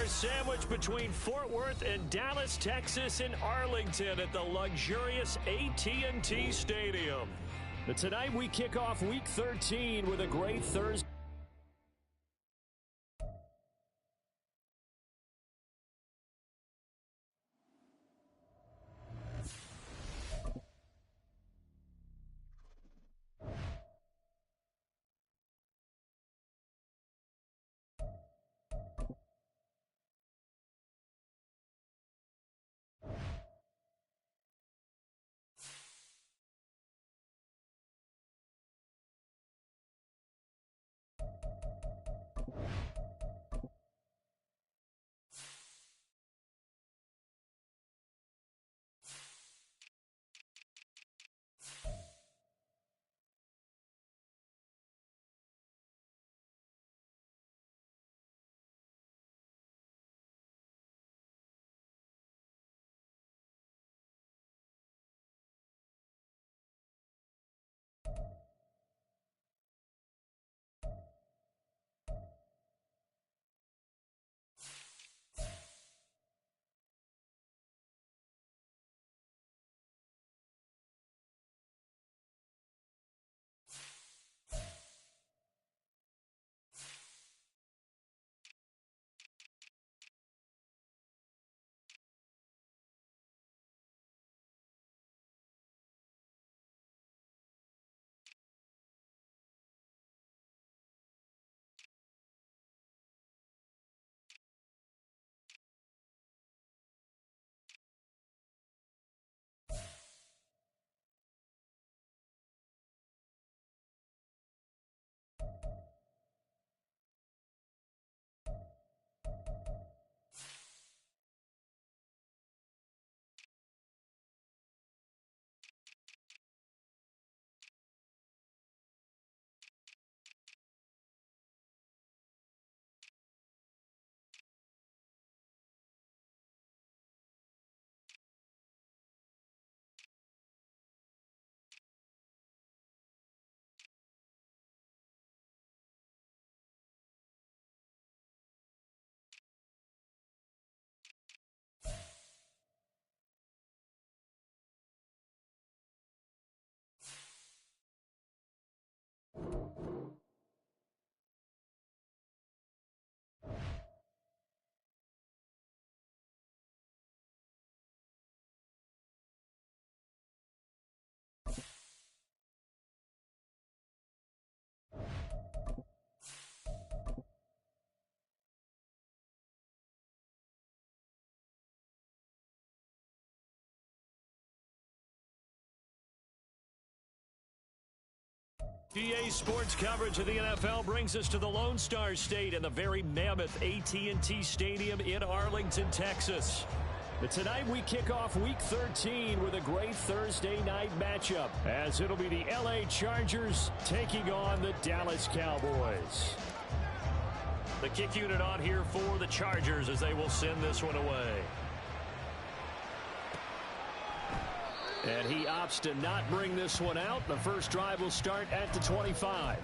are sandwiched between Fort Worth and Dallas, Texas, and Arlington at the luxurious AT&T Stadium. But tonight we kick off Week 13 with a great Thursday. GA Sports coverage of the NFL brings us to the Lone Star State and the very mammoth AT&T Stadium in Arlington, Texas. But tonight we kick off Week 13 with a great Thursday night matchup, as it'll be the LA Chargers taking on the Dallas Cowboys. The kick unit on here for the Chargers as they will send this one away. And he opts to not bring this one out. The first drive will start at the 25.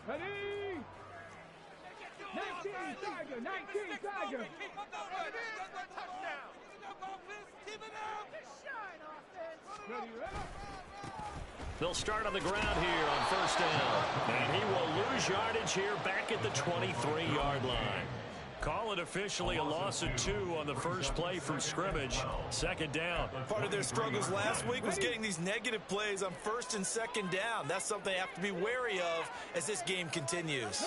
Ready? 19 Tiger, 19 Tiger. Ready, They'll start on the ground here on first down. And he will lose yardage here back at the 23-yard line. Call it officially a loss of 2 on the first play from scrimmage. Second down. Part of their struggles last week was getting these negative plays on first and second down. That's something they have to be wary of as this game continues.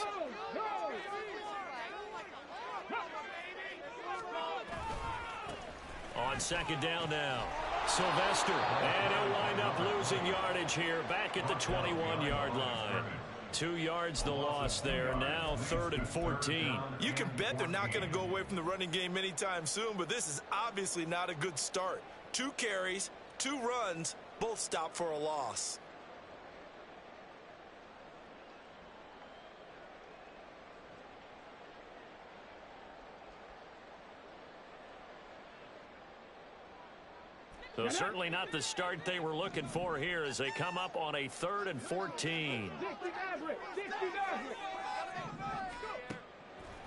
On second down now, Sylvester. And he'll wind up losing yardage here back at the 21-yard line. 2 yards the loss there. Now 3rd and 14. You can bet they're not going to go away from the running game anytime soon, but this is obviously not a good start. 2 carries, 2 runs, both stopped for a loss. So certainly not the start they were looking for here as they come up on a 3rd and 14.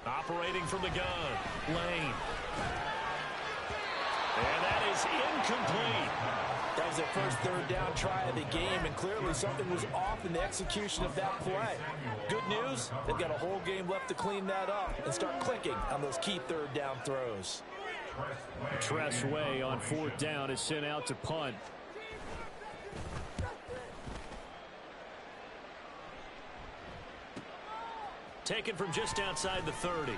Operating from the gun, Lane. And that is incomplete. That was their first 3rd down try of the game, and clearly something was off in the execution of that play. Good news, they've got a whole game left to clean that up and start clicking on those key 3rd down throws. Tress Way on 4th down is sent out to punt. Taken from just outside the 30.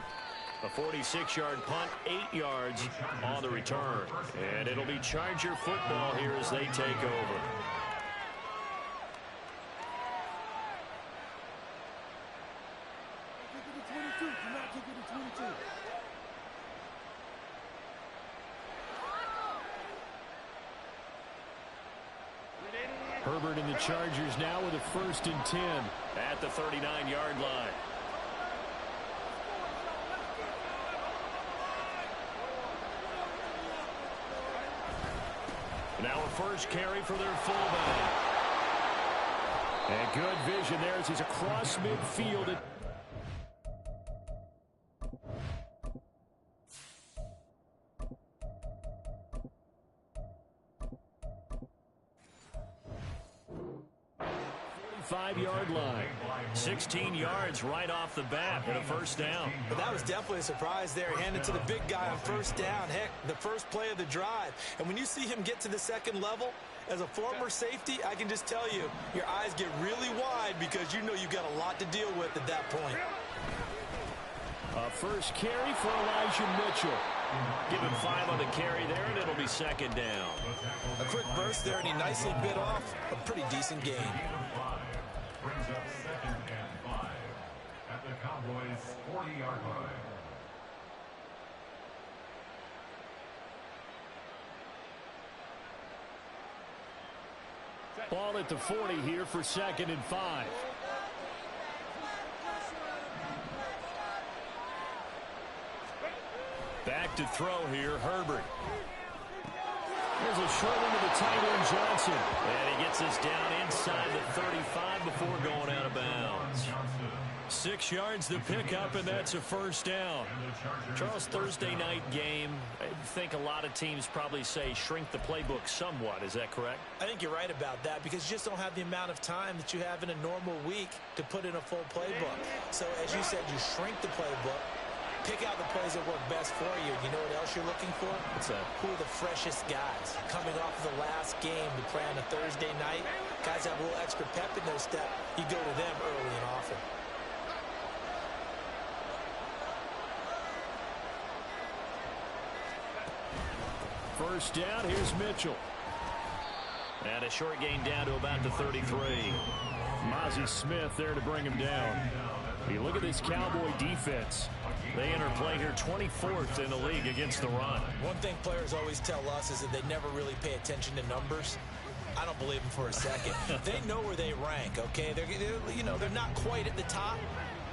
A 46-yard punt, 8 yards on the return. And it'll be Charger football here as they take over. Herbert and the Chargers now with a 1st and 10 at the 39-yard line. Now a first carry for their fullback. And good vision there as he's across midfield. 5-yard line. 16 yards right off the bat and a 1st down. But that was definitely a surprise there. Handed to the big guy on 1st down. Heck, the first play of the drive. And when you see him get to the 2nd level, as a former safety, I can just tell you, your eyes get really wide because you know you've got a lot to deal with at that point. A first carry for Elijah Mitchell. Give him 5 on the carry there, and it'll be 2nd down. A quick burst there, and he nicely bit off a pretty decent gain. Brings up 2nd and 5 at the Cowboys' 40-yard line. Ball at the 40 here for 2nd and 5. Back to throw here, Herbert. There's a short one to the tight end, Johnson. And he gets us down inside the 35 before going out of bounds. 6 yards to pick up, and that's a 1st down. Charles, Thursday night game, I think a lot of teams probably say shrink the playbook somewhat. Is that correct? I think you're right about that because you just don't have the amount of time that you have in a normal week to put in a full playbook. So as you said, you shrink the playbook. Pick out the plays that work best for you. You know what else you're looking for? What's that? Who are the freshest guys? Coming off of the last game to play on a Thursday night, guys have a little extra pep in their step. You go to them early and often. First down, here's Mitchell. And a short gain down to about the 33. Mazi Smith there to bring him down. You look at this Cowboy defense. They enter play here 24th in the league against the run. One thing players always tell us is that they never really pay attention to numbers. I don't believe them for a second. They know where they rank, okay? They're not quite at the top,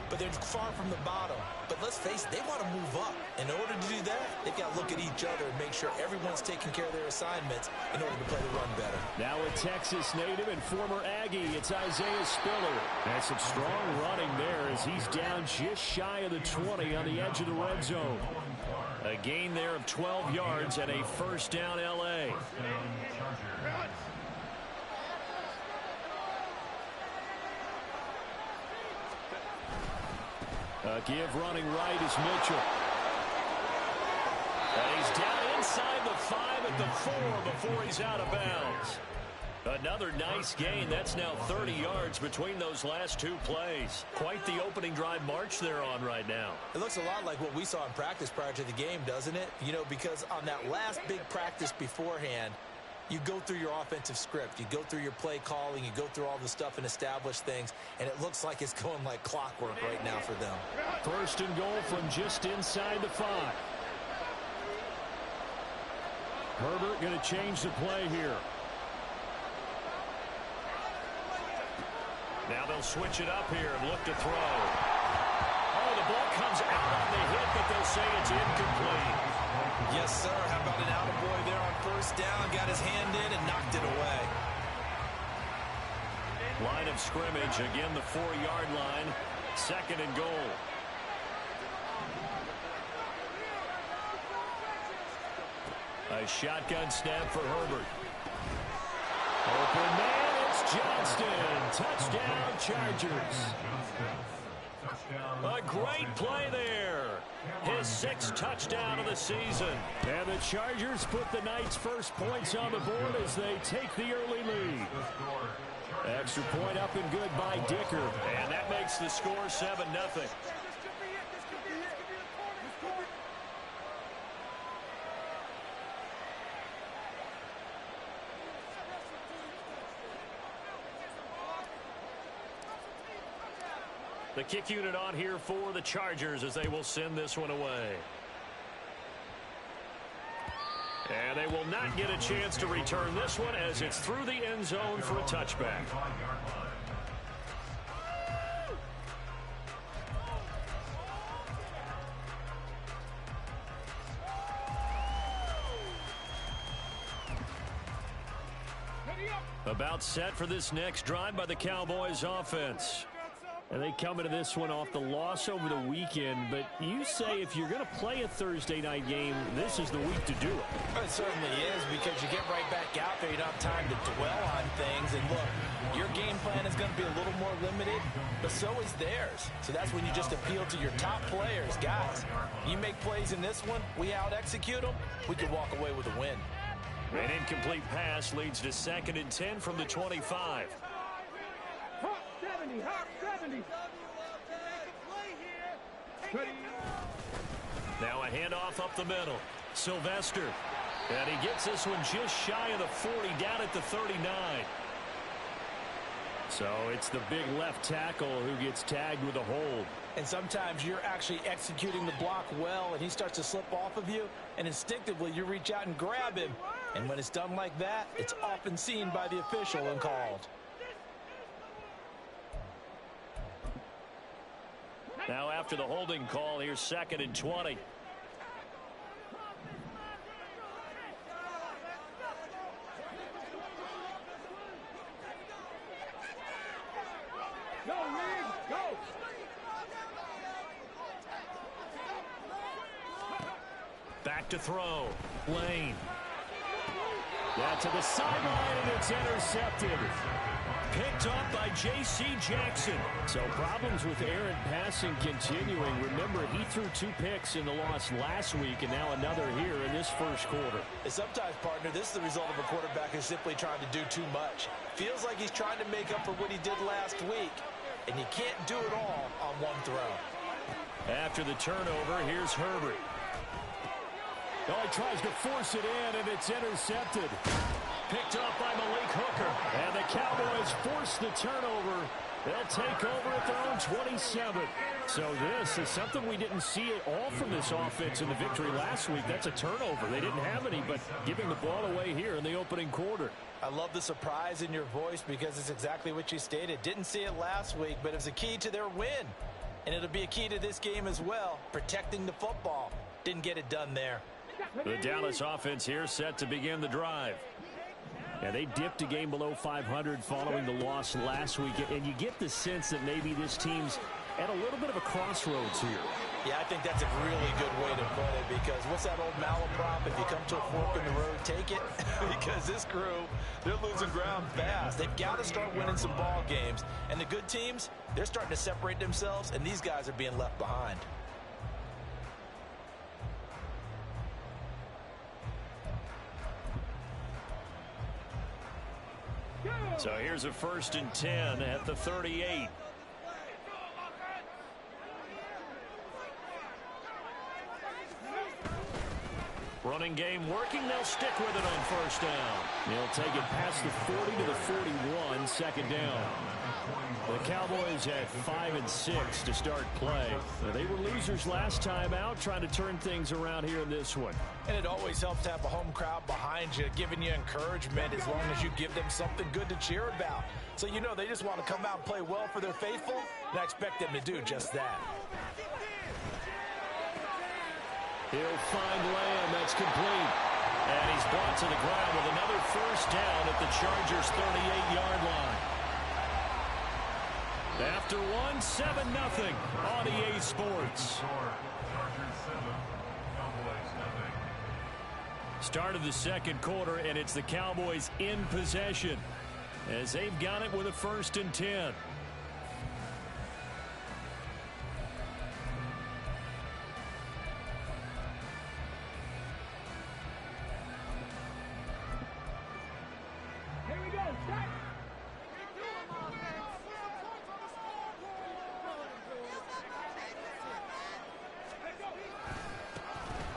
but they're far from the bottom. But let's face it, they want to move up. In order to do that, they've got to look at each other and make sure everyone's taking care of their assignments in order to play the run better. Now a Texas native and former Aggie, it's Isaiah Spiller. And some strong running there as he's down just shy of the 20 on the edge of the red zone. A gain there of 12 yards and a 1st down L.A. Give running right is Mitchell. And he's down inside the 5 at the 4 before he's out of bounds. Another nice gain. That's now 30 yards between those last 2 plays. Quite the opening drive march they're on right now. It looks a lot like what we saw in practice prior to the game, doesn't it? You know, because on that last big practice beforehand, You go through your offensive script. You go through your play calling. You go through all the stuff and establish things, and it looks like it's going like clockwork right now for them. First and goal from just inside the 5. Herbert going to change the play here. Now they'll switch it up here and look to throw. Oh, the ball comes out on the hit, but they'll say it's incomplete. Yes, sir. How about an attaboy there on first down? Got his hand in and knocked it away. Line of scrimmage, again the 4-yard line. Second and goal. A shotgun snap for Herbert. Open man, it's Johnston. Touchdown, Chargers. A great play there. His 6th touchdown of the season. And the Chargers put the Knights' first points on the board as they take the early lead. Extra point up and good by Dicker. And that makes the score 7-0. The kick unit on here for the Chargers as they will send this one away. And they will not get a chance to return this one as it's through the end zone for a touchback. About set for this next drive by the Cowboys offense. And they come into this one off the loss over the weekend, but you say if you're going to play a Thursday night game, this is the week to do it. It certainly is, because you get right back out there. You don't have time to dwell on things. And look, your game plan is going to be a little more limited, but so is theirs. So that's when you just appeal to your top players. Guys, you make plays in this one, we out-execute them, we can walk away with a win. An incomplete pass leads to 2nd and 10 from the 25. Hawk 70, Hawk 70. Now a handoff up the middle. Sylvester. And he gets this one just shy of the 40, down at the 39. So it's the big left tackle who gets tagged with a hold. And sometimes you're actually executing the block well, and he starts to slip off of you, and instinctively you reach out and grab him. And when it's done like that, it's often seen by the official and called. Now after the holding call, here's 2nd and 20. Go, Reed, go. Back to throw. Lane. Yeah, to the sideline, and it's intercepted. Picked off by J.C. Jackson. So problems with errant passing continuing. Remember, he threw 2 picks in the loss last week, and now another here in this first quarter. And sometimes, partner, this is the result of a quarterback who's simply trying to do too much. Feels like he's trying to make up for what he did last week, and you can't do it all on one throw. After the turnover, here's Herbert. Oh, he tries to force it in, and it's intercepted. Picked up by Malik Hooker. And the Cowboys force the turnover. They'll take over at their own 27. So this is something we didn't see at all from this offense in the victory last week. That's a turnover. They didn't have any, but giving the ball away here in the opening quarter. I love the surprise in your voice because it's exactly what you stated. Didn't see it last week, but it was a key to their win. And it'll be a key to this game as well, protecting the football. Didn't get it done there. The Dallas offense here set to begin the drive. Yeah, they dipped a game below 500 following the loss last week, and you get the sense that maybe this team's at a little bit of a crossroads here. Yeah, I think that's a really good way to put it, because what's that old malaprop? If you come to a fork in the road, take it. Because this crew, they're losing ground fast. They've got to start winning some ball games. And the good teams, they're starting to separate themselves, and these guys are being left behind. So here's a 1st and 10 at the 38. Running game working. They'll stick with it on first down. They'll take it past the 40 to the 41, second down. The Cowboys at 5-6 to start play. They were losers last time out, trying to turn things around here in this one. And it always helps to have a home crowd behind you, giving you encouragement as long as you give them something good to cheer about. So you know they just want to come out and play well for their faithful, and I expect them to do just that. He'll find Lamb. That's complete. And he's brought to the ground with another first down at the Chargers' 38-yard line. After one, 7-0 on EA Sports. Start of the second quarter, and it's the Cowboys in possession as they've got it with a 1st and 10.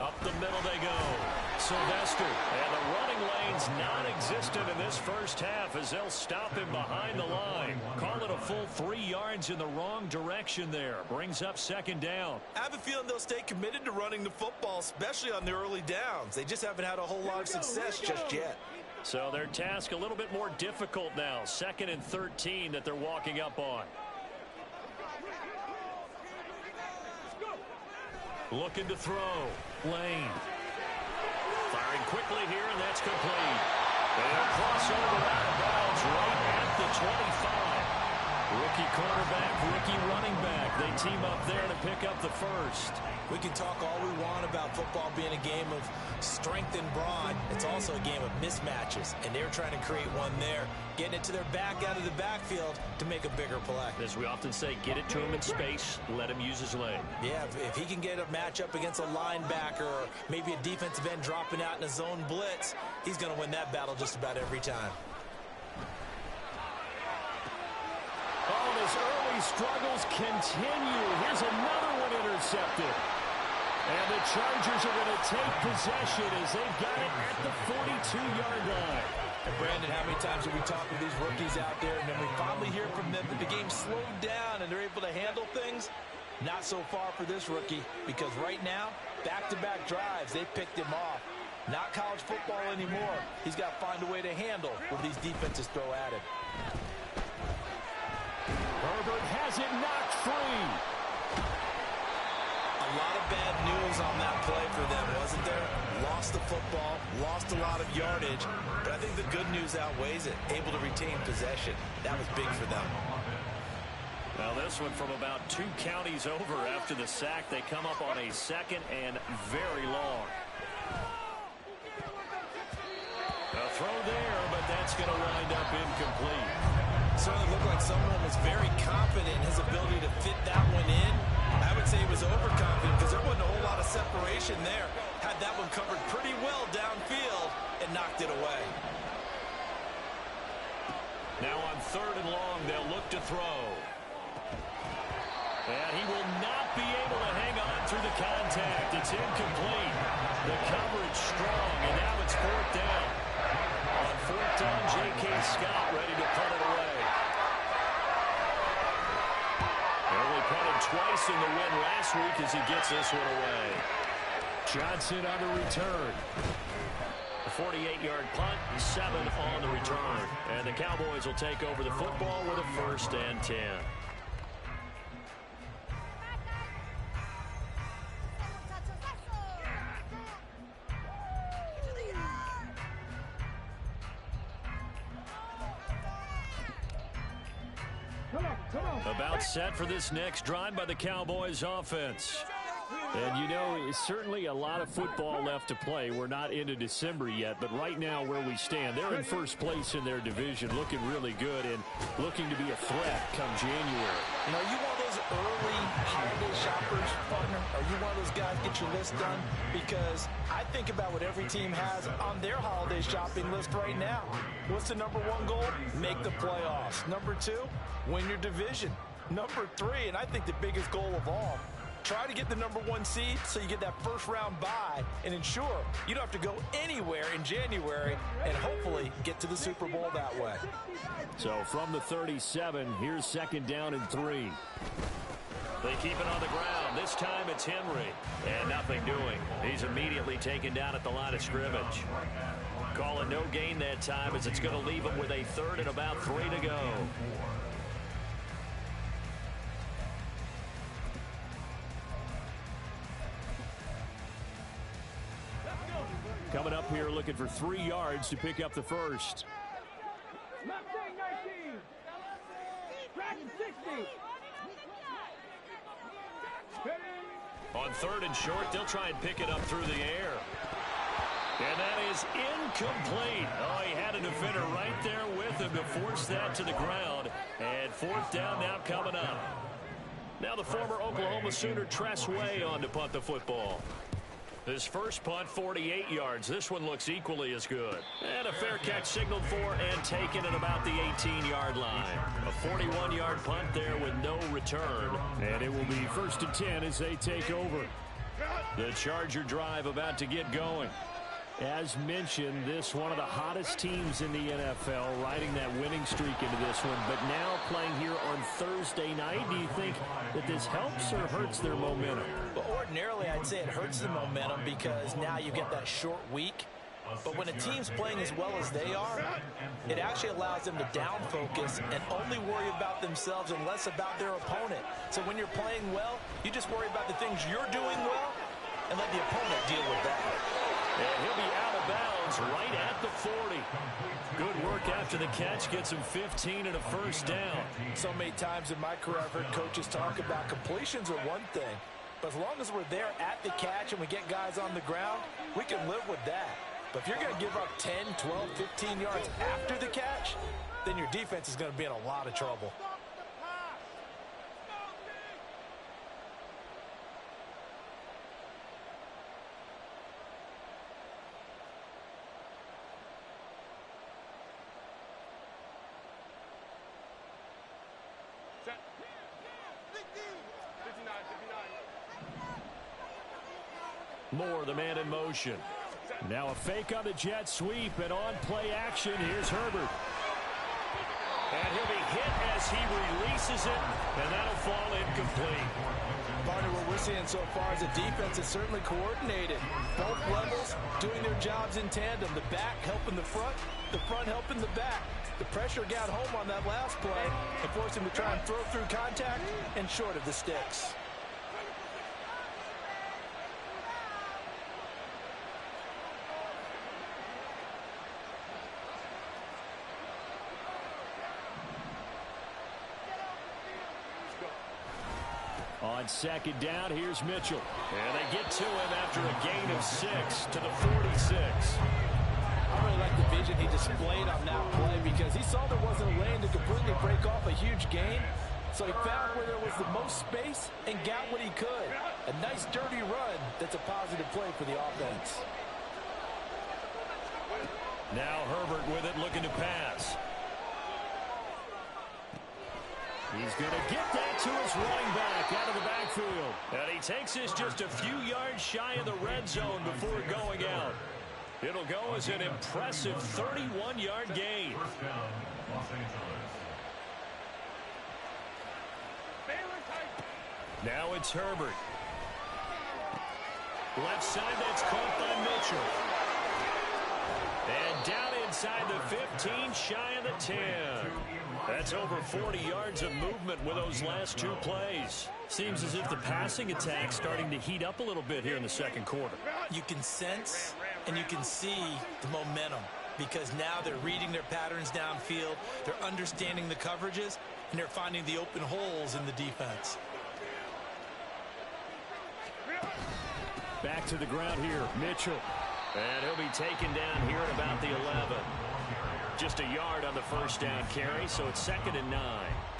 Up the middle they go. Sylvester. And the running lane's non-existent in this first half as they'll stop him behind the line. Call it a full 3 yards in the wrong direction there. Brings up second down. I have a feeling they'll stay committed to running the football, especially on the early downs. They just haven't had a whole lot of success just yet. So their task a little bit more difficult now. 2nd and 13 that they're walking up on. Looking to throw. Lane. Firing quickly here, and that's complete. They'll cross over out of bounds right at the 25. Rookie quarterback, rookie running back. They team up there to pick up the first. We can talk all we want about football being a game of strength and brawn. It's also a game of mismatches, and they're trying to create one there, getting it to their back out of the backfield to make a bigger play. As we often say, get it to him in space, let him use his leg. Yeah, if he can get a matchup against a linebacker or maybe a defensive end dropping out in a zone blitz, he's going to win that battle just about every time. Oh, and his early struggles continue. Here's another one intercepted. And the Chargers are going to take possession as they've got it at the 42-yard line. And Brandon, how many times have we talked with these rookies out there, and then we finally hear from them that the game slowed down and they're able to handle things? Not so far for this rookie, because right now, back-to-back drives, they picked him off. Not college football anymore. He's got to find a way to handle what these defenses throw at him. Herbert has it knocked free. A lot of bad news on that play for them, wasn't there? Lost the football, lost a lot of yardage, but I think the good news outweighs it. Able to retain possession. That was big for them. Well, this one from about 2 counties over after the sack. They come up on a 2nd and very long. A throw there, but that's going to wind up incomplete. Certainly looked like someone was very confident in his ability to fit that one in. I would say he was overconfident because there wasn't a whole lot of separation there. Had that one covered pretty well downfield and knocked it away. Now on 3rd and long, they'll look to throw. And he will not be able to hang on through the contact. It's incomplete. The coverage strong, and now it's 4th down. On 4th down, J.K. Scott ready to punt it away. Only punted twice in the win last week as he gets this one away. Johnson on the return. A 48-yard punt, 7 on the return. And the Cowboys will take over the football with a 1st and 10. About set for this next drive by the Cowboys offense. And, you know, certainly a lot of football left to play. We're not into December yet, but right now where we stand, they're in first place in their division, looking really good and looking to be a threat come January. You know, you one of those early holiday shoppers, partner? Are you one of those guys get your list done? Because I think about what every team has on their holiday shopping list right now. What's the number 1 goal? Make the playoffs. Number 2, win your division. Number 3, and I think the biggest goal of all, Try to get the #1 seed so you get that first-round bye and ensure you don't have to go anywhere in January and hopefully get to the Super Bowl that way. So from the 37, here's 2nd down and 3. They keep it on the ground. This time it's Henry. And nothing doing. He's immediately taken down at the line of scrimmage. Calling no gain that time as it's going to leave him with a 3rd and about 3 to go. Coming up here looking for 3 yards to pick up the first. Mustang 19. Dragon 60. On 3rd and short, they'll try and pick it up through the air. And that is incomplete. Oh, he had a defender right there with him to force that to the ground. And 4th down now coming up. Now the former Oklahoma Sooner Tress Way on to punt the football. His first punt, 48 yards. This one looks equally as good. And a fair catch signaled for and taken at about the 18-yard line. A 41-yard punt there with no return. And it will be 1st and 10 as they take over. The Charger drive about to get going. As mentioned, this one of the hottest teams in the NFL, riding that winning streak into this one. But now playing here on Thursday night, do you think that this helps or hurts their momentum? Well, ordinarily, I'd say it hurts the momentum because now you get that short week. But when a team's playing as well as they are, it actually allows them to down focus and only worry about themselves and less about their opponent. So when you're playing well, you just worry about the things you're doing well and let the opponent deal with that. And he'll be out of bounds right at the 40. Good work after the catch. Gets him 15 and a 1st down. So many times in my career, I've heard coaches talk about completions are one thing. But as long as we're there at the catch and we get guys on the ground, we can live with that. But if you're going to give up 10, 12, 15 yards after the catch, then your defense is going to be in a lot of trouble. Moore, the man in motion. Now a fake on the jet sweep, and on play action, here's Herbert. And he'll be hit as he releases it, and that'll fall incomplete. Partner, what we're seeing so far is the defense is certainly coordinated. Both levels doing their jobs in tandem. The back helping the front helping the back. The pressure got home on that last play and forced him to try and throw through contact and short of the sticks. On 2nd down, here's Mitchell. And they get to him after a gain of 6 to the 46. I really like the vision he displayed on that play because he saw there wasn't a lane to completely break off a huge gain. So he found where there was the most space and got what he could. A nice dirty run that's a positive play for the offense. Now Herbert with it, looking to pass. He's going to get that to his running back out of the backfield. And he takes this just a few yards shy of the red zone before going out. It'll go as an impressive 31-yard gain. First down, Los Angeles. Now it's Herbert. Left side, that's caught by Mitchell. And down inside the 15, shy of the 10. That's over 40 yards of movement with those last 2 plays. Seems as if the passing attack's starting to heat up a little bit here in the 2nd quarter. You can sense and you can see the momentum because now they're reading their patterns downfield, they're understanding the coverages, and they're finding the open holes in the defense. Back to the ground here, Mitchell. And he'll be taken down here at about the 11. Just a yard on the first down carry, so it's 2nd and 9.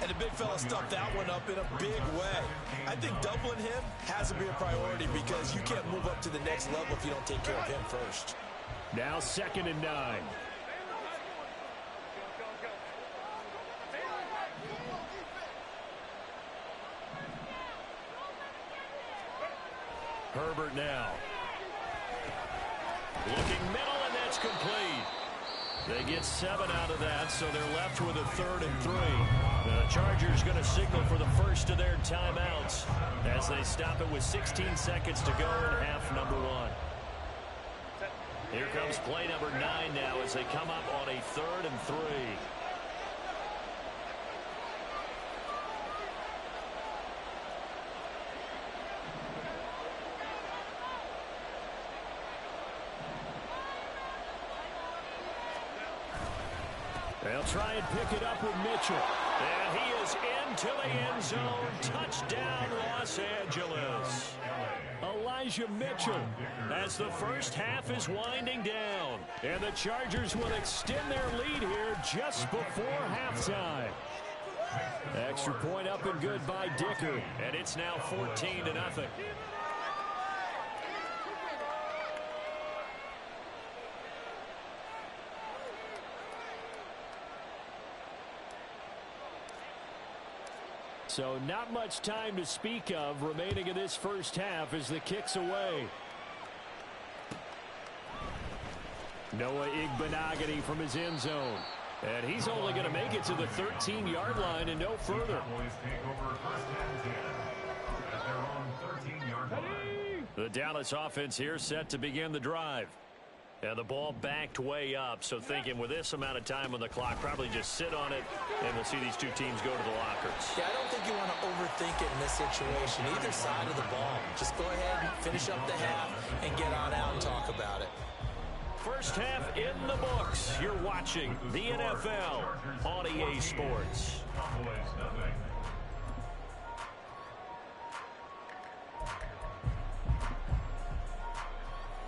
And the big fella stuffed that one up in a big way. I think doubling him has to be a priority because you can't move up to the next level if you don't take care of him first. Now 2nd and 9. Herbert now. Looking middle, and that's complete. They get 7 out of that, so they're left with a 3rd and 3. The Chargers going to signal for the first of their timeouts as they stop it with 16 seconds to go in half number 1. Here comes play number 9 now as they come up on a 3rd and 3. They'll try and pick it up with Mitchell. And he is into the end zone. Touchdown, Los Angeles. Elijah Mitchell as the first half is winding down. And the Chargers will extend their lead here just before halftime. Extra point up and good by Dicker. And it's now 14-0. So not much time to speak of remaining in this first half as the kick's away. Noah Igbenogany from his end zone. And he's only going to make it to the 13-yard line and no further. The Dallas offense here set to begin the drive. And the ball backed way up, so thinking with this amount of time on the clock, probably just sit on it, and we'll see these two teams go to the lockers. Yeah, I don't think you want to overthink it in this situation, either side of the ball. Just go ahead and finish up the half and get on out and talk about it. First half in the books. You're watching the NFL on EA Sports.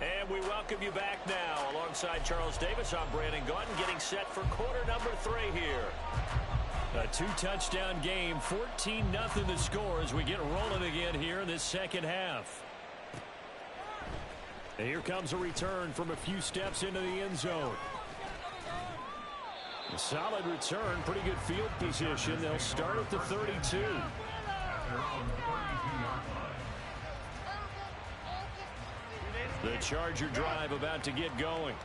And we welcome you back now. Alongside Charles Davis, I'm Brandon Gaudin, getting set for quarter number 3 here. A 2-touchdown game, 14-0 the score as we get rolling again here in this second half. And here comes a return from a few steps into the end zone. A solid return, pretty good field position. They'll start at the 32. The Charger drive about to get going.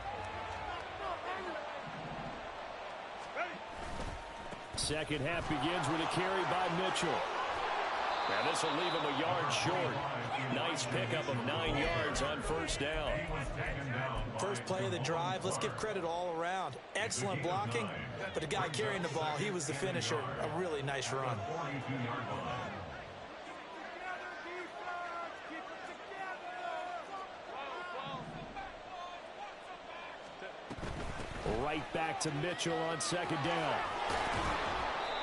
Second half begins with a carry by Mitchell. And this will leave him a yard short. Nice pickup of 9 yards on first down. First play of the drive, let's give credit all around. Excellent blocking, but the guy carrying the ball, he was the finisher. A really nice run. Right back to Mitchell on second down.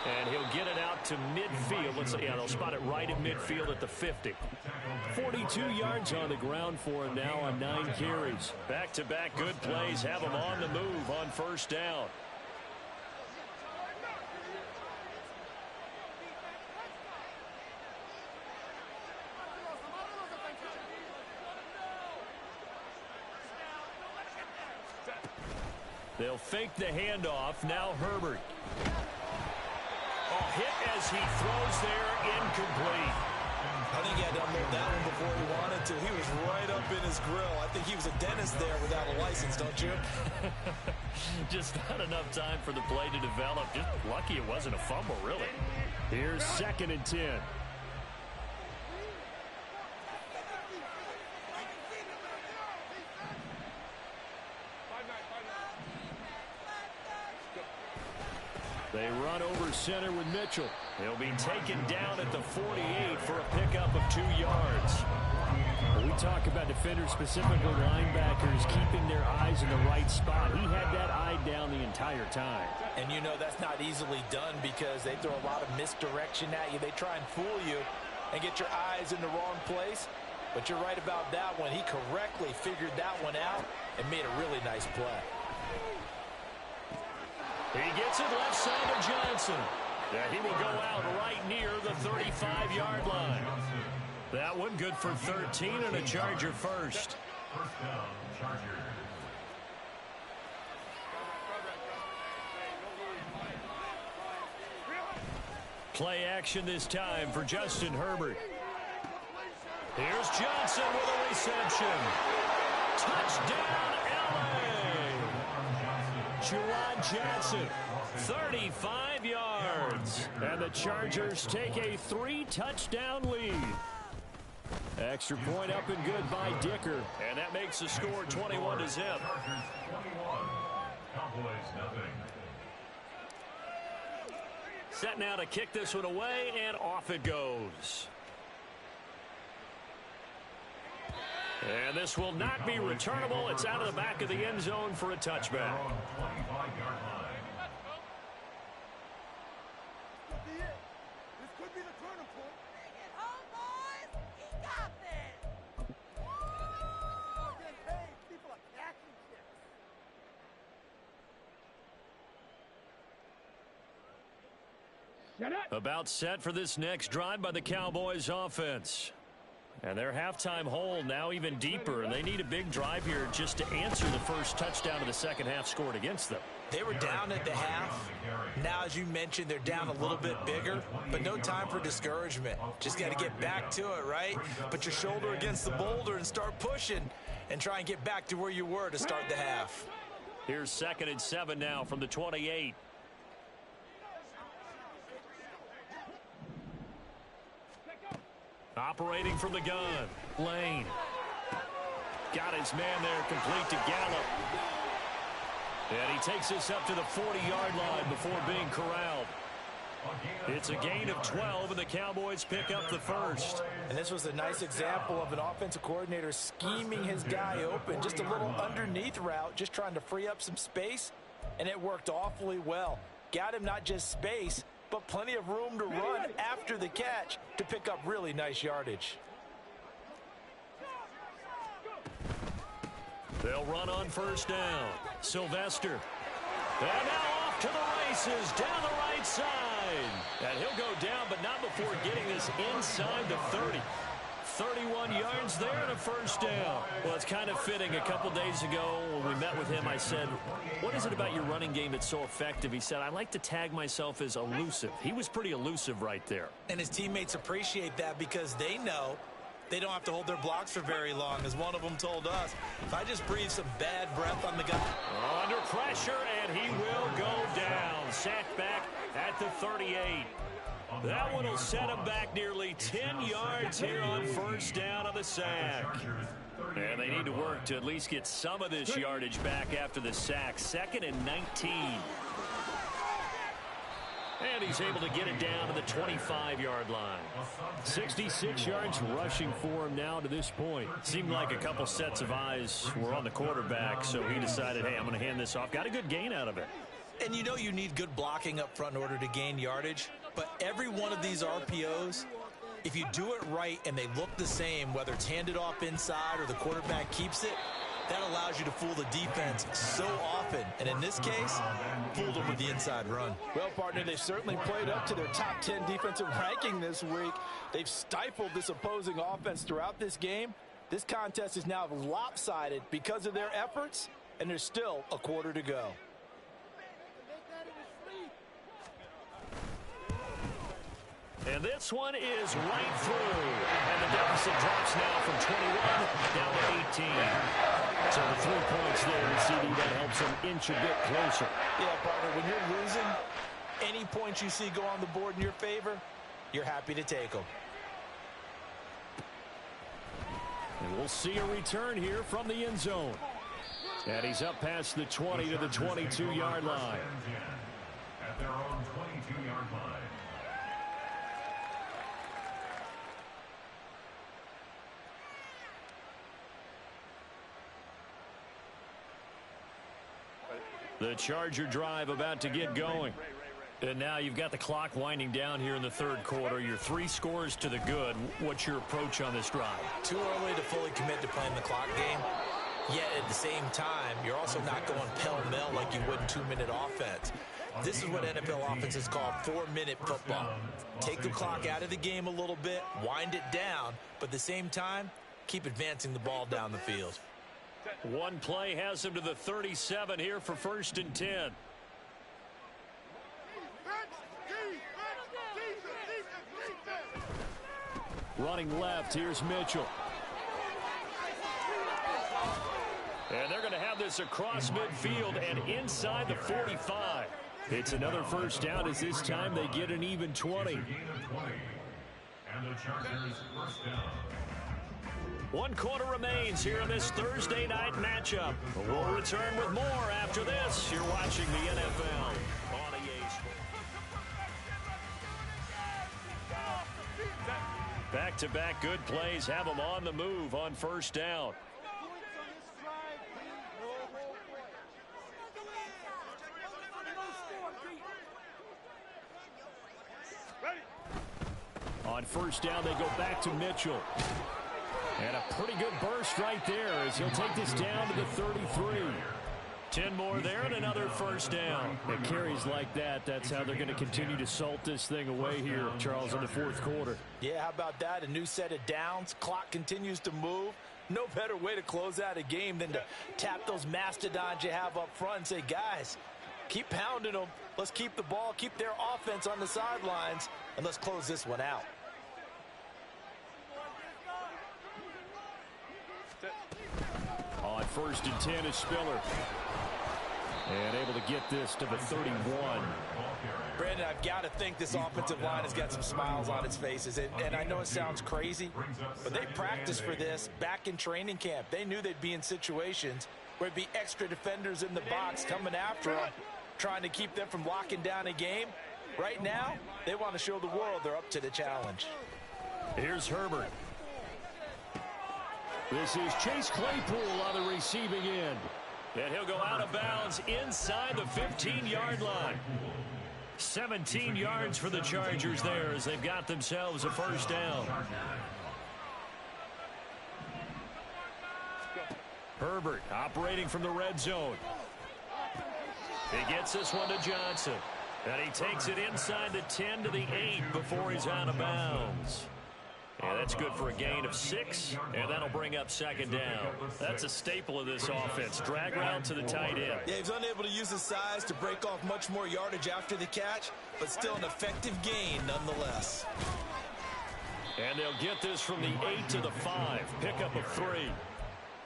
And he'll get it out to midfield. They'll spot it right at midfield at the 50. 42 yards on the ground for him now on 9 carries. Back-to-back good plays have him on the move on first down. They'll fake the handoff. Now Herbert. Hit as he throws there, incomplete. I think he had to unload that one before he wanted to. He was right up in his grill. I think he was a dentist there without a license, don't you? Just not enough time for the play to develop. Just lucky it wasn't a fumble, really. Here's 2nd and 10. They run over center with Mitchell. He'll be taken down at the 48 for a pickup of 2 yards. When we talk about defenders, specifically linebackers, keeping their eyes in the right spot. He had that eye down the entire time. And you know that's not easily done because they throw a lot of misdirection at you. They try and fool you and get your eyes in the wrong place. But you're right about that one. He correctly figured that one out and made a really nice play. He gets it left side of Johnson. Yeah, he will go out right near the 35-yard line. That one good for 13 and a Charger first. First down, Chargers. Play action this time for Justin Herbert. Here's Johnson with a reception. Touchdown, L.A. Juwan Johnson, 35 yards. And the Chargers take a 3-touchdown lead. Extra point up and good by Dicker. And that makes the score 21-0. Set now to kick this one away, and off it goes. And this will not be returnable. It's out of the back of the end zone for a touchback. About set for this next drive by the Cowboys offense. And their halftime hole now even deeper, and they need a big drive here just to answer the first touchdown of the second half scored against them. They were down at the half. Now, as you mentioned, they're down a little bit bigger, but no time for discouragement. Just got to get back to it, right? Put your shoulder against the boulder and start pushing and try and get back to where you were to start the half. Here's 2nd and 7 now from the 28. Operating from the gun, Lane. Got his man there, complete to Gallup. And he takes us up to the 40-yard line before being corralled. It's a gain of 12, and the Cowboys pick up the first. And this was a nice example of an offensive coordinator scheming his guy open. Just a little underneath route, just trying to free up some space, and it worked awfully well. Got him not just space, but plenty of room to run after the catch to pick up really nice yardage. They'll run on first down. Sylvester. And now off to the races down the right side. And he'll go down, but not before getting this inside the 30. 31 yards there and a first down. Well, it's kind of fitting. A couple days ago when we met with him, I said, what is it about your running game that's so effective? He said, I like to tag myself as elusive. He was pretty elusive right there. And his teammates appreciate that because they know they don't have to hold their blocks for very long, as one of them told us. If I just breathe some bad breath on the guy. Under pressure, and he will go down. Sacked back at the 38. That one will set him back nearly 10 yards here on first down on the sack. And they need to work to at least get some of this yardage back after the sack. 2nd and 19. And he's able to get it down to the 25-yard line. 66 yards rushing for him now to this point. Seemed like a couple sets of eyes were on the quarterback, so he decided, hey, I'm going to hand this off. Got a good gain out of it. And you know you need good blocking up front in order to gain yardage. But every one of these RPOs, if you do it right and they look the same, whether it's handed off inside or the quarterback keeps it, that allows you to fool the defense so often. And in this case, fooled them with the inside run. Well, partner, they've certainly played up to their top 10 defensive ranking this week. They've stifled this opposing offense throughout this game. This contest is now lopsided because of their efforts, and there's still a quarter to go. And this one is right through. And the deficit drops now from 21 down to 18. So the 3 points there, CD, that helps them inch a bit closer. Yeah, partner, when you're losing, any points you see go on the board in your favor, you're happy to take them. And we'll see a return here from the end zone. And he's up past the 20 to the 22-yard line. At their own 22-yard line. The Charger drive about to get going. And now you've got the clock winding down here in the third quarter. You're 3 scores to the good. What's your approach on this drive? Too early to fully commit to playing the clock game. Yet at the same time, you're also not going pell-mell like you would in 2-minute offense. This is what NFL offenses call 4-minute football. Take the clock out of the game a little bit, wind it down, but at the same time, keep advancing the ball down the field. One play has him to the 37 here for 1st and 10. Running left, here's Mitchell. And they're going to have this across midfield and inside the 45. It's another first down as this time they get an even 20. And the Chargers first down. 1 quarter remains here in this Thursday night matchup. We'll return with more after this. You're watching the NFL on EA Sports. Back-to-back good plays have them on the move on first down. On first down, they go back to Mitchell. And a pretty good burst right there as he'll take this down to the 33. 10 more there and another first down. It carries like that. That's how they're going to continue to salt this thing away here, Charles, in the fourth quarter. Yeah, how about that? A new set of downs. Clock continues to move. No better way to close out a game than to tap those mastodons you have up front and say, guys, keep pounding them. Let's keep the ball, keep their offense on the sidelines, and let's close this one out. On first and 10 is Spiller. And able to get this to the 31. Brandon, I've got to think this offensive line has got some smiles on its faces. And I know it sounds crazy, but they practiced for this back in training camp. They knew they'd be in situations where it'd be extra defenders in the box coming after them, trying to keep them from locking down a game. Right now, they want to show the world they're up to the challenge. Here's Herbert. This is Chase Claypool on the receiving end. And he'll go out of bounds inside the 15-yard line. 17 yards for the Chargers there as they've got themselves a first down. Herbert operating from the red zone. He gets this one to Johnson. And he takes it inside the 10 to the 8 before he's out of bounds. And that's good for a gain of 6, and that'll bring up second down. That's a staple of this offense. Drag route to the tight end. Yeah, he's unable to use his size to break off much more yardage after the catch, but still an effective gain nonetheless. And they'll get this from the 8 to the 5. Pickup of 3.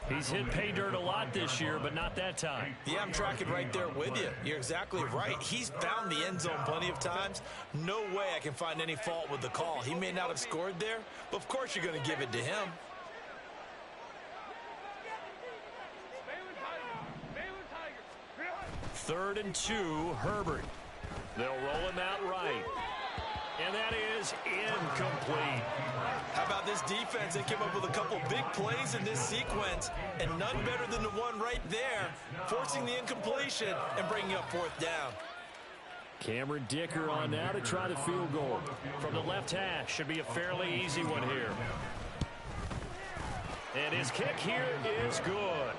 He's hit pay dirt a lot this year, but not that time. Yeah, I'm tracking right there with you. You're exactly right. He's found the end zone plenty of times. No way I can find any fault with the call. He may not have scored there, but of course you're going to give it to him. Third and 2, Herbert. They'll roll him out right. And that is incomplete. How about this defense? They came up with a couple big plays in this sequence, and none better than the one right there, forcing the incompletion and bringing up fourth down. Cameron Dicker on now to try the field goal. From the left hash, should be a fairly easy one here. And his kick here is good.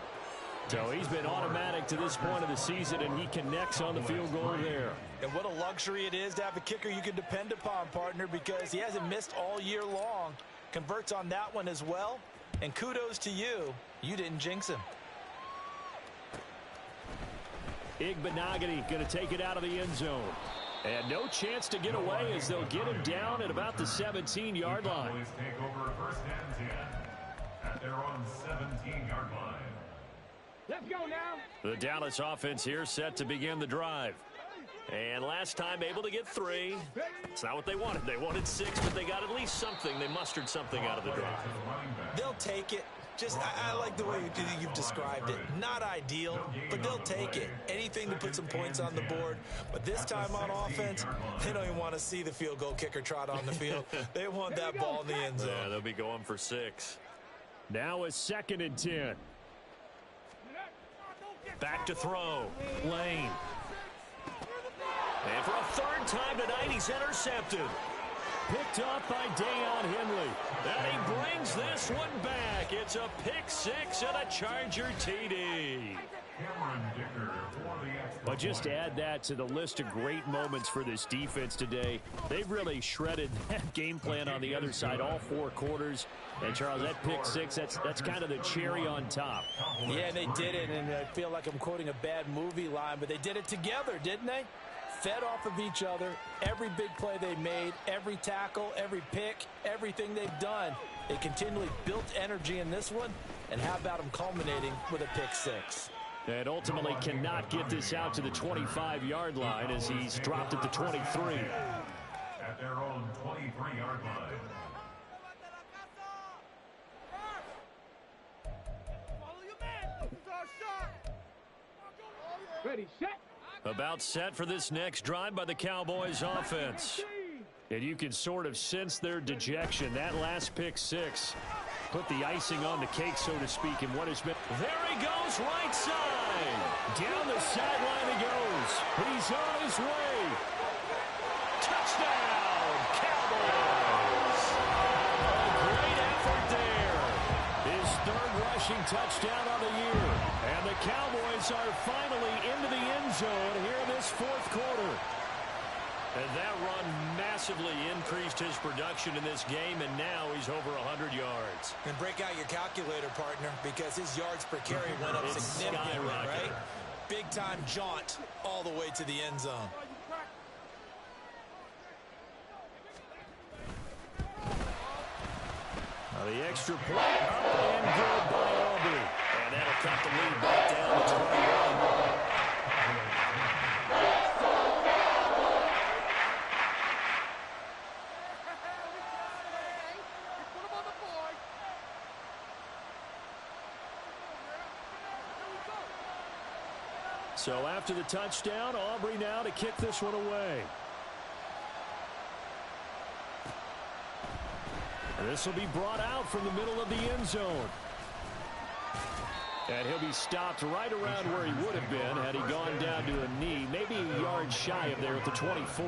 So he's been automatic to this point of the season, and he connects on the field goal there. And what a luxury it is to have a kicker you can depend upon, partner, because he hasn't missed all year long. Converts on that one as well. And kudos to you. You didn't jinx him. Igbenogany going to take it out of the end zone. And no chance to get away as they'll get him down at about the 17-yard line. Cowboys take over first and 10 at their own 17-yard line. Let's go now. The Dallas offense here set to begin the drive. And last time able to get 3. It's not what they wanted. They wanted 6, but they got at least something. They mustered something out of the drive. They'll take it. Just, I like the way you've described it. Not ideal, but they'll take it. Anything to put some points on the board. But this time on offense, they don't even want to see the field goal kicker trot on the field. They want that ball in the end zone. Yeah, they'll be going for 6. Now it's second and 10. Back to throw. Lane. And for a third time tonight, he's intercepted. Picked up by Deion Henley. And he brings this one back. It's a pick 6 and a Charger TD. But just to add that to the list of great moments for this defense today, they've really shredded that game plan on the other side all 4 quarters. And, Charles, that pick 6, that's kind of the cherry on top. Yeah, they did it, and I feel like I'm quoting a bad movie line, but they did it together, didn't they? fed off of each other. Every big play they made, every tackle, every pick, everything they've done, they continually built energy in this one. And how about them culminating with a pick six? And ultimately cannot get this out to the 25-yard line as he's dropped at the 23. At their own 23-yard line. Ready, set. About set for this next drive by the Cowboys offense. And you can sort of sense their dejection. That last pick six put the icing on the cake, so to speak, in what has been. There he goes, right side. Down the sideline he goes. He's on his way. Touchdown, Cowboys. A great effort there. His third rushing touchdown on the year. And the Cowboys are finally into the end zone here in this fourth quarter. And that run massively increased his production in this game, and now he's over 100 yards. And break out your calculator, partner, because his yards per carry went up significantly, right? Big-time jaunt all the way to the end zone. Now the extra point up and good by Aubrey. And that'll cut the lead back down to 21. So after the touchdown, Aubrey now to kick this one away. This will be brought out from the middle of the end zone. And he'll be stopped right around where he would have been had he gone down to a knee, maybe a yard shy of there at the 24.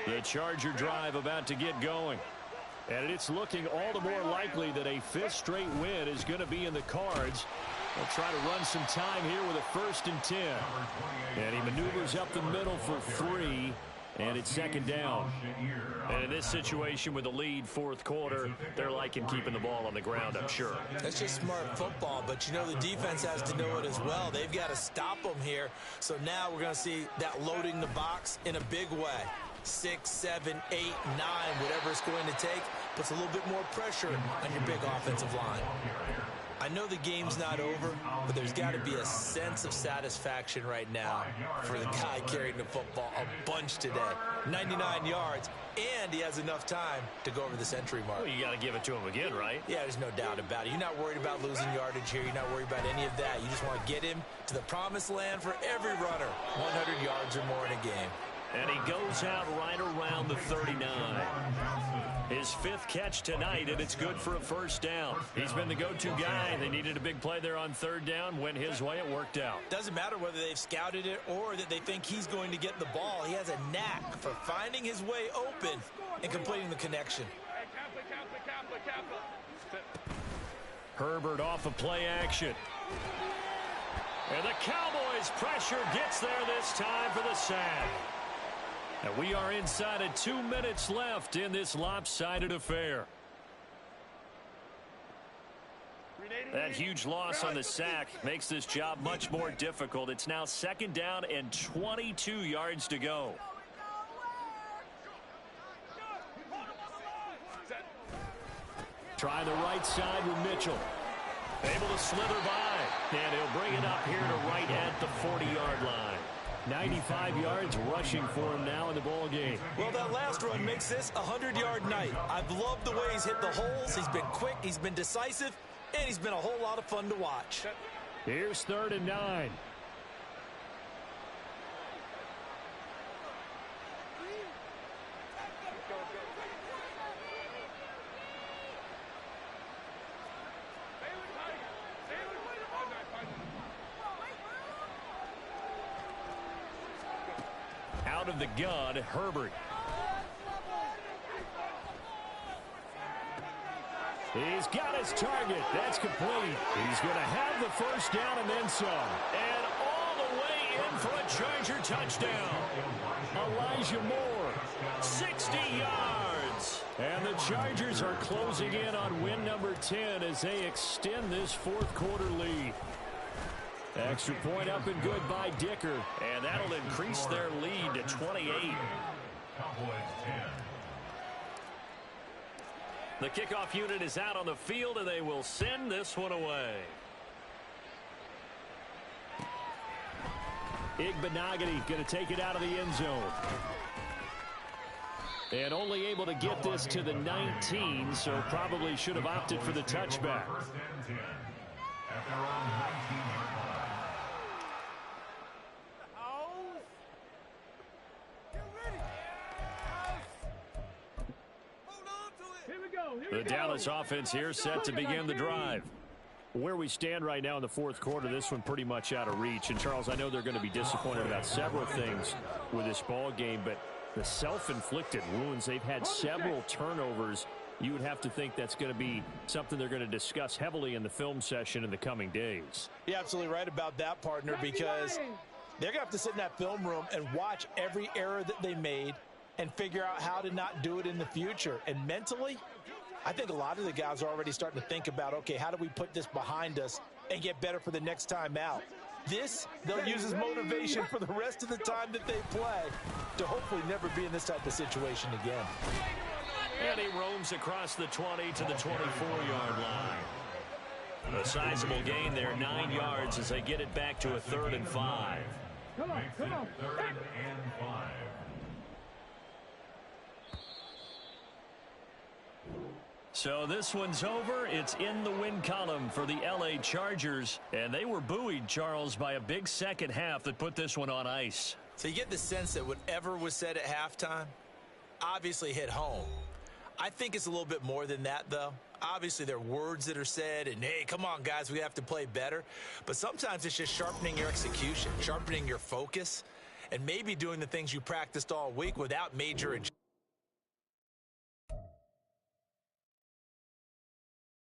The Charger drive about to get going. And it's looking all the more likely that a fifth straight win is going to be in the cards. They'll try to run some time here with a 1st and 10. And he maneuvers up the middle for 3. And it's second down. And in this situation with the lead fourth quarter, they're liking keeping the ball on the ground, I'm sure. That's just smart football, but you know the defense has to know it as well. They've got to stop them here. So now we're going to see that loading the box in a big way. 6, 7, 8, 9, whatever it's going to take, puts a little bit more pressure on your big offensive line. I know the game's not over, but there's got to be a sense of satisfaction right now for the guy carrying the football a bunch today. 99 yards, and he has enough time to go over the century mark. Well, you got to give it to him again, right? Yeah, there's no doubt about it. You're not worried about losing yardage here. You're not worried about any of that. You just want to get him to the promised land for every runner. 100 yards or more in a game. And he goes out right around the 39. His 5th catch tonight, and it's good for a first down. He's been the go-to guy. They needed a big play there on 3rd down. Went his way. It worked out. Doesn't matter whether they've scouted it or that they think he's going to get the ball. He has a knack for finding his way open and completing the connection. Herbert off of play action. And the Cowboys' pressure gets there this time for the sack. And we are inside of 2 minutes left in this lopsided affair. That huge loss on the sack makes this job much more difficult. It's now 2nd down and 22 yards to go. Try the right side with Mitchell. Able to slither by. And he'll bring it up here to right at the 40-yard line. 95 yards rushing for him now in the ball game. Well, that last run makes this a 100-yard night. I've loved the way he's hit the holes. He's been quick, he's been decisive, and he's been a whole lot of fun to watch. Here's 3rd and 9. Out of the gun, Herbert. He's got his target. That's complete. He's going to have the first down and then some. And all the way in for a Charger touchdown. Elijah Moore, 60 yards. And the Chargers are closing in on win number 10 as they extend this fourth quarter lead. Extra point up and good by Dicker. And that'll increase their lead to 28. Cowboys 10. The kickoff unit is out on the field, and they will send this one away. Igbenogany going to take it out of the end zone. And only able to get this to the 19, so probably should have opted for the touchback. First and 10 at their own 19-yard line. Here we go. The Dallas offense here set to begin the drive. Where we stand right now in the fourth quarter, this one pretty much out of reach. And, Charles, I know they're going to be disappointed about several things with this ball game, but the self-inflicted wounds, they've had several turnovers. You would have to think that's going to be something they're going to discuss heavily in the film session in the coming days. You're absolutely right about that, partner, because they're going to have to sit in that film room and watch every error that they made and figure out how to not do it in the future. And mentally, I think a lot of the guys are already starting to think about, okay, how do we put this behind us and get better for the next time out? This, they'll use as motivation for the rest of the time that they play to hopefully never be in this type of situation again. And he roams across the 20 to the 24-yard line. A sizable gain there, 9 yards as they get it back to a 3rd and 5. Come on, come on. 3rd and 5. So this one's over. It's in the win column for the L.A. Chargers. And they were buoyed, Charles, by a big second half that put this one on ice. So you get the sense that whatever was said at halftime obviously hit home. I think it's a little bit more than that, though. Obviously, there are words that are said, and, hey, come on, guys, we have to play better. But sometimes it's just sharpening your execution, sharpening your focus, and maybe doing the things you practiced all week without major adjustments.